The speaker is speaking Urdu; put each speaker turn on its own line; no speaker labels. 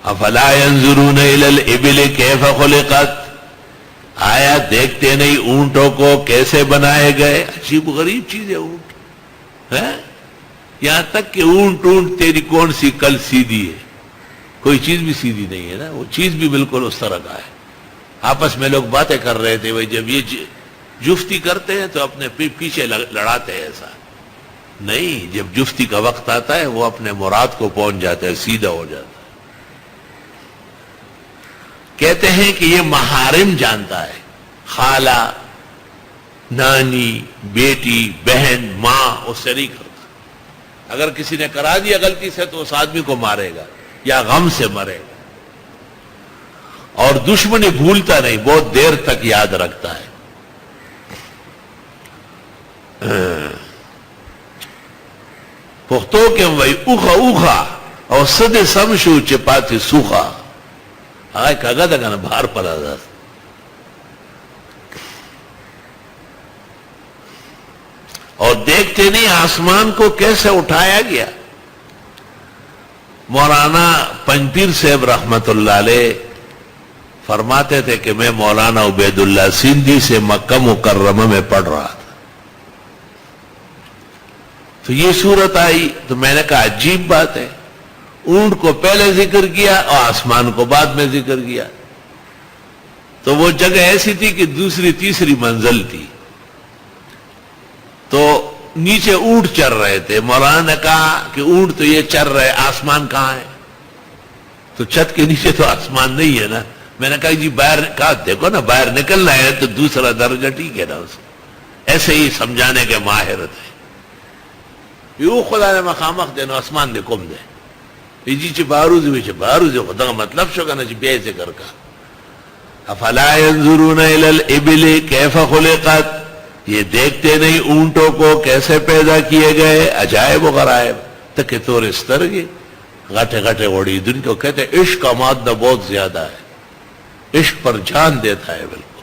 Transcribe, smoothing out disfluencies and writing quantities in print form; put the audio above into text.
افلا ينظرون الى الابل كيف خلقت، آیا دیکھتے نہیں اونٹوں کو کیسے بنائے گئے؟ عجیب غریب چیز ہے اونٹ، یہاں تک کہ اونٹ تیری کون سی کل سیدھی ہے؟ کوئی چیز بھی سیدھی نہیں ہے نا، وہ چیز بھی بالکل اس طرح کا ہے۔ آپس میں لوگ باتیں کر رہے تھے، بھائی جب یہ جفتی کرتے ہیں تو اپنے پیچھے لڑاتے ہیں، ایسا نہیں، جب جفتی کا وقت آتا ہے وہ اپنے مراد کو پہنچ جاتا ہے، سیدھا ہو جاتا ہے۔ کہتے ہیں کہ یہ محارم جانتا ہے، خالہ، نانی، بیٹی، بہن، ماں، اس سے نہیں کرتا۔ اگر کسی نے کرا دیا غلطی سے تو اس آدمی کو مارے گا یا غم سے مرے گا، اور دشمنی بھولتا نہیں، بہت دیر تک یاد رکھتا ہے۔ پختو کے وہی اوخا اوخا اور سد سمشو چپاتی سوخا، آئے کگا دگا نا باہر پڑا تھا۔ اور دیکھتے نہیں آسمان کو کیسے اٹھایا گیا۔ مولانا پنجپیر صاحب رحمت اللہ علیہ فرماتے تھے کہ میں مولانا عبید اللہ سندھی سے مکہ مکرمہ میں پڑھ رہا تھا، تو یہ صورت آئی تو میں نے کہا عجیب بات ہے، اونٹ کو پہلے ذکر کیا اور آسمان کو بعد میں ذکر کیا۔ تو وہ جگہ ایسی تھی کہ دوسری تیسری منزل تھی، تو نیچے اونٹ چر رہے تھے۔ مولانا نے کہا کہ اونٹ تو یہ چر رہے، آسمان کہاں ہے؟ تو چھت کے نیچے تو آسمان نہیں ہے نا۔ میں نے کہا جی باہر، کہا دیکھو نا باہر نکلنا ہے تو دوسرا درجہ ٹھیک ہے نا اس کو۔ ایسے ہی سمجھانے کے ماہر تھے۔ یوں خدا نے مخامخ دینا آسمان دے کم دے جی چھ باروز خدا کا مطلب شو کنا چھ بے ذکر کا۔ افلا ينظرون الى الابل كيف خلقت، یہ دیکھتے نہیں اونٹوں کو کیسے پیدا کیے گئے۔ عجائب و غرائب تک طور استرگے گھٹے گھٹے اوڑی دن کو کہتے ہیں عشق کا مادہ بہت زیادہ ہے، عشق پر جان دیتا ہے بالکل۔